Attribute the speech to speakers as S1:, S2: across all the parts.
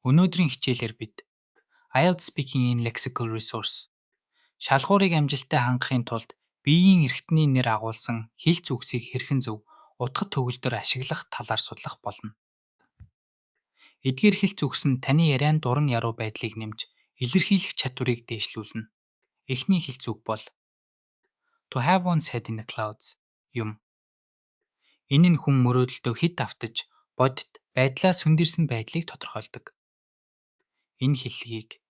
S1: Өнөөдрийн хичээлээр бид IELTS Speaking in Lexical Resource шалгуурыг амжилттай хангахын тулд биеийн эрхтний нэр агуулсан хэлц үгсийг хэрхэн зөв утгад төгөлдөр ашиглах талаар судлах болно. Эдгээр хэлц үгс нь таны ярианд дуран яруу байдлыг нэмж илэрхийлэх чадварыг дээшлүүлнэ. Эхний хэлц үг бол To have one's head in the clouds юм. Энэ нь хүн мөрөөдөлтөө хит автаж бодит байдлаа сүндэрсэн байдлыг тодорхойлдог. Энэ хэллэгийг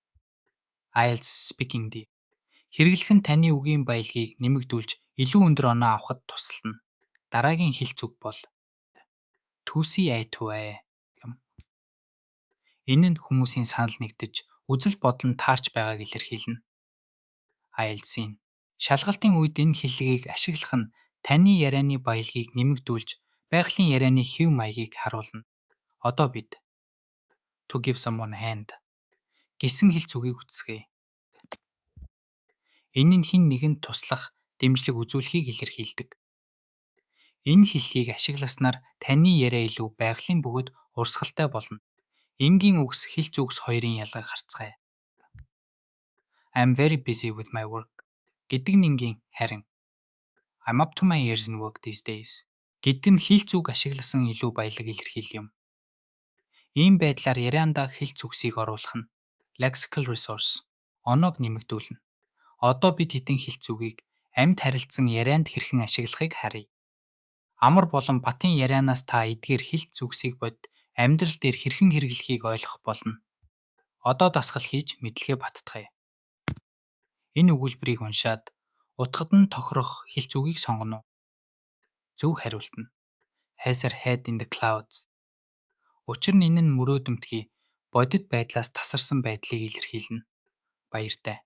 S1: IELTS Speaking D хэрэглэх нь таны үгийн баялагийг нэмэгдүүлж илүү өндөр оноо авахд тусална. Дараагийн хэлц үг бол To see eye to eye юм. Энэ нь хүмүүсийн санал нэгдэж үзэл бодол нь таарч байгааг илэрхийлнэ. IELTS-ийн шалгалтын үед энэ хэллэгийг ашиглах нь таны ярианы баялагийг нэмэгдүүлж байгалийн ярианы хэв маягийг харуулна. Одоо бид To give someone a hand гэсэн хэлц үгийг үзье. Энэ нь хэн нэгэнд туслах, дэмжлэг үзүүлэхийг илэрхийлдэг. Энэ хэллэгийг ашигласнаар таны яриа илүү байгалийн бөгөөд урсгалтай болно. Энгийн үгс хэлц үгс хоёрын ялгааг харцгаая. I'm very busy with my work гэдэг нь энгийн харин I'm up to my ears in work these days гэдэг нь хэлц үг ашигласан илүү баялаг илэрхийлэл юм. Ийм байдлаар яриандаа хэлц үгсийг оруулах нь lexical resource оноог нэмэгдүүлнэ. Одоо бид хэдэн хэлц үгийг амьд харилцсан ярианд хэрхэн ашиглахыг харъя. Амар болон батын ярианаас та эдгээр хэлц үгсийг бодит амьдрал дээр хэрхэн хэрэглэхийг ойлгох болно. Одоо дасгал хийж мэдлэгээ баттгая. Энэ өгүүлбэрийг уншаад утгад нь тохирох хэлц үгийг сонгоно уу? Зөв хариулт нь Has her head in the clouds. Учир нь энэ нь мөрөөдөмтгий бодит байдлаас тасарсан байдлыг илэрхийлнэ. Баяртай.